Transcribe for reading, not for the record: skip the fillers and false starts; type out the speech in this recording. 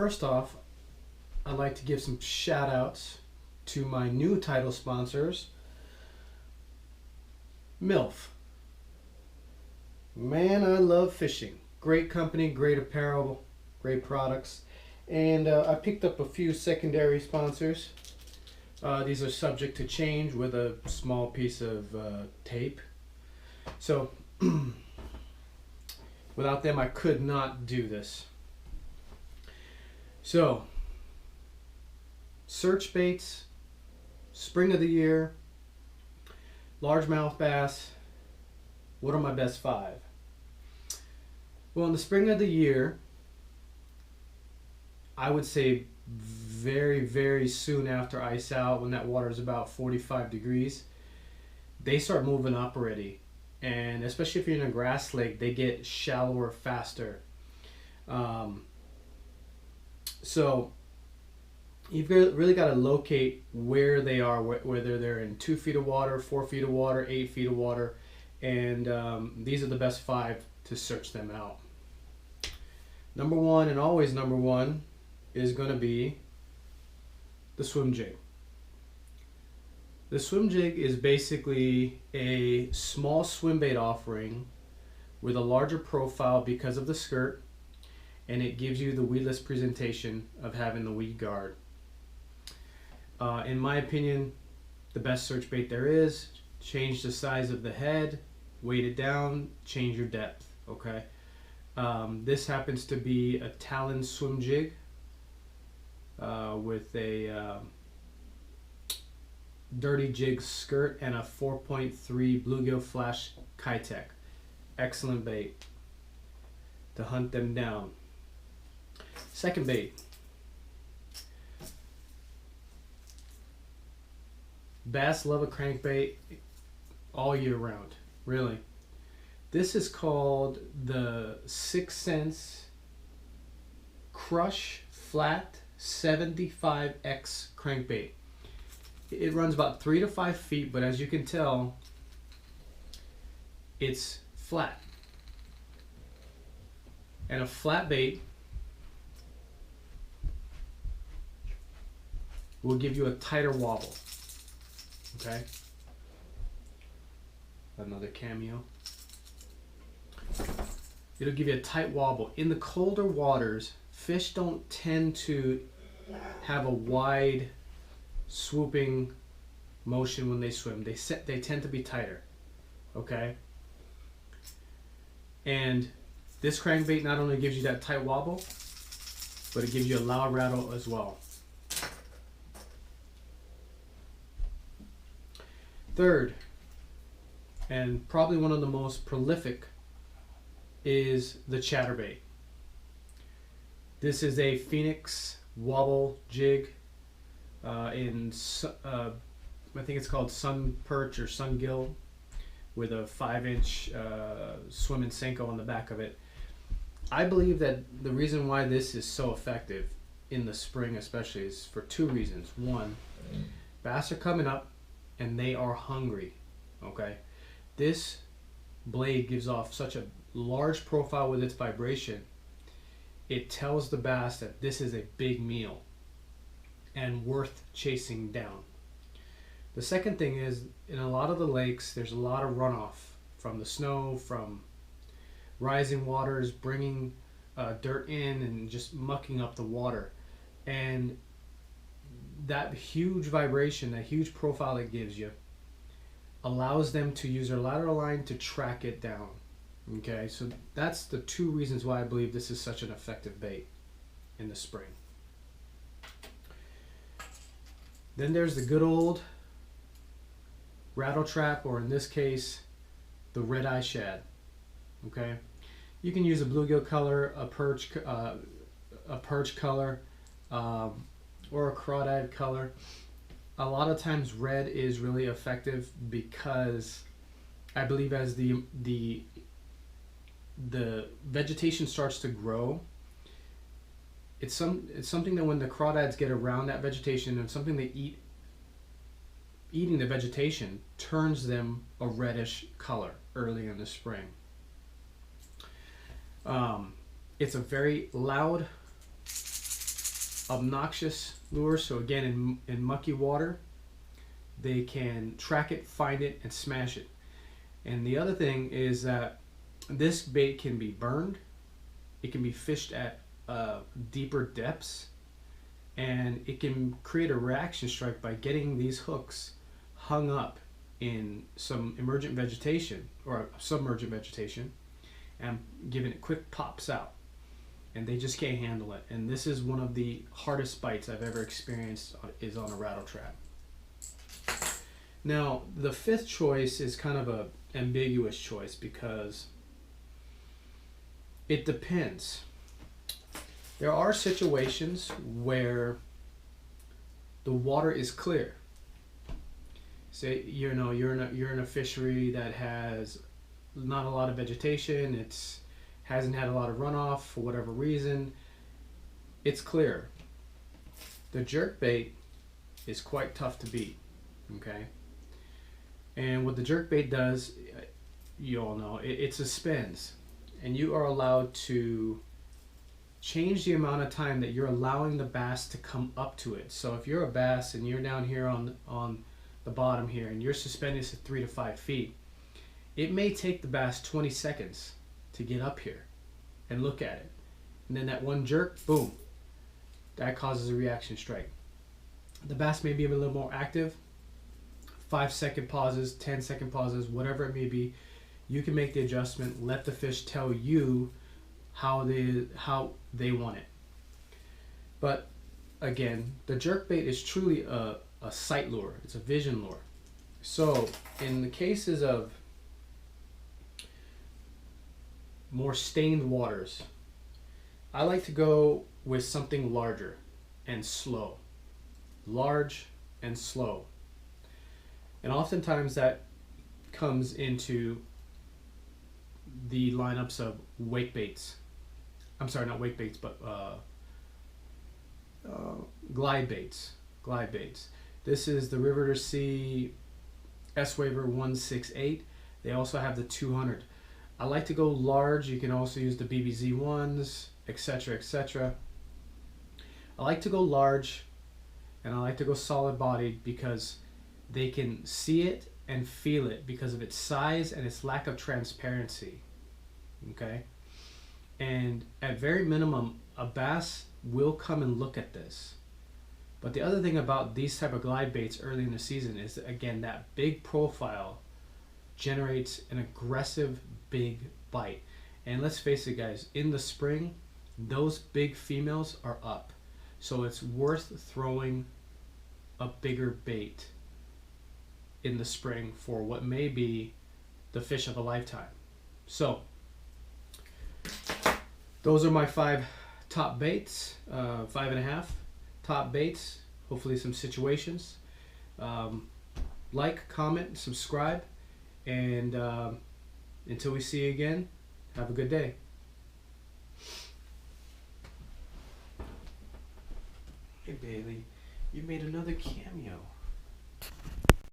first off, I'd like to give some shout outs to my new title sponsors, MILF. Man, I love fishing. Great company, great apparel, great products. And I picked up a few secondary sponsors. These are subject to change with a small piece of tape. So, without them, I could not do this. So, search baits, spring of the year, largemouth bass. What are my best 5? Well, in the spring of the year, I would say very, very soon after ice out, when that water is about 45 degrees, they start moving up already. And especially if you're in a grass lake, they get shallower faster. So you've really got to locate where they are, whether they're in 2 feet of water, 4 feet of water, 8 feet of water. And these are the best 5 to search them out. Number 1, and always number 1, is going to be the swim jig. The swim jig is basically a small swim bait offering with a larger profile because of the skirt, and it gives you the weedless presentation of having the weed guard. In my opinion, the best search bait there is. Change the size of the head, weight it down, change your depth. Okay. This happens to be a Talon swim jig with a dirty jig skirt and a 4.3 bluegill flash Kitech. Excellent bait to hunt them down. Second bait, bass love a crankbait all year round, really. This is called the 6th Sense Crush Flat 75X crankbait. It runs about 3 to 5 feet, but as you can tell, it's flat. And a flat bait will give you a tighter wobble. Okay? Another cameo. It'll give you a tight wobble. In the colder waters, fish don't tend to have a wide swooping motion when they swim. They tend to be tighter. Okay? And this crankbait not only gives you that tight wobble, but it gives you a loud rattle as well. Third, and probably one of the most prolific, is the chatterbait. This is a Phoenix wobble jig I think it's called Sun Perch or Sun Gill, with a 5-inch swimming Senko on the back of it. I believe that the reason why this is so effective in the spring especially is for 2 reasons. One, bass are coming up and they are hungry. Okay, this blade gives off such a large profile with its vibration. It tells the bass that this is a big meal and worth chasing down. The second thing is, in a lot of the lakes, there's a lot of runoff from the snow, from rising waters, bringing dirt in and just mucking up the water. And that huge vibration, that huge profile it gives you, allows them to use their lateral line to track it down. Okay, so that's the 2 reasons why I believe this is such an effective bait in the spring. Then there's the good old rattle trap, or in this case, the red eye shad. Okay, you can use a bluegill color, a perch color, or a crawdad color. A lot of times red is really effective because I believe as the vegetation starts to grow, it's something that when the crawdads get around that vegetation, and something they eating the vegetation turns them a reddish color early in the spring. It's a very loud obnoxious lures. So again, in mucky water, they can track it, find it, and smash it. And the other thing is that this bait can be burned. It can be fished at deeper depths, and it can create a reaction strike by getting these hooks hung up in some emergent vegetation or submergent vegetation and giving it quick pops out, and they just can't handle it. And this is one of the hardest bites I've ever experienced, is on a rattle trap. Now the fifth choice is kind of a ambiguous choice because it depends. There are situations where the water is clear. Say you're in a fishery that has not a lot of vegetation. It's hasn't had a lot of runoff for whatever reason. It's clear. The jerkbait is quite tough to beat. Okay. And what the jerkbait does, you all know, it suspends, and you are allowed to change the amount of time that you're allowing the bass to come up to it. So if you're a bass and you're down here on the bottom here and you're suspending this at 3 to 5 feet, it may take the bass 20 seconds to get up here and look at it. And then that one jerk, boom, that causes a reaction strike. The bass may be a little more active, 5-second pauses, 10-second pauses, whatever it may be. You can make the adjustment, let the fish tell you how they want it. But again, the jerkbait is truly a sight lure. It's a vision lure. So in the cases of more stained waters, I like to go with something larger and slow. Large and slow. And oftentimes that comes into the lineups of wake baits. I'm sorry, not wake baits, but glide baits. Glide baits. This is the River to Sea S-Waver 168. They also have the 200. I like to go large. You can also use the BBZ ones, etc., etc. I like to go large, and I like to go solid bodied because they can see it and feel it because of its size and its lack of transparency. Okay? And at very minimum, a bass will come and look at this. But the other thing about these type of glide baits early in the season is that, again, that big profile generates an aggressive big bite. And let's face it, guys, in the spring, those big females are up. So it's worth throwing a bigger bait in the spring for what may be the fish of a lifetime. So those are my 5 top baits, 5.5 top baits, hopefully some situations. Like, comment, subscribe, and until we see you again, have a good day. Hey Bailey, you made another cameo.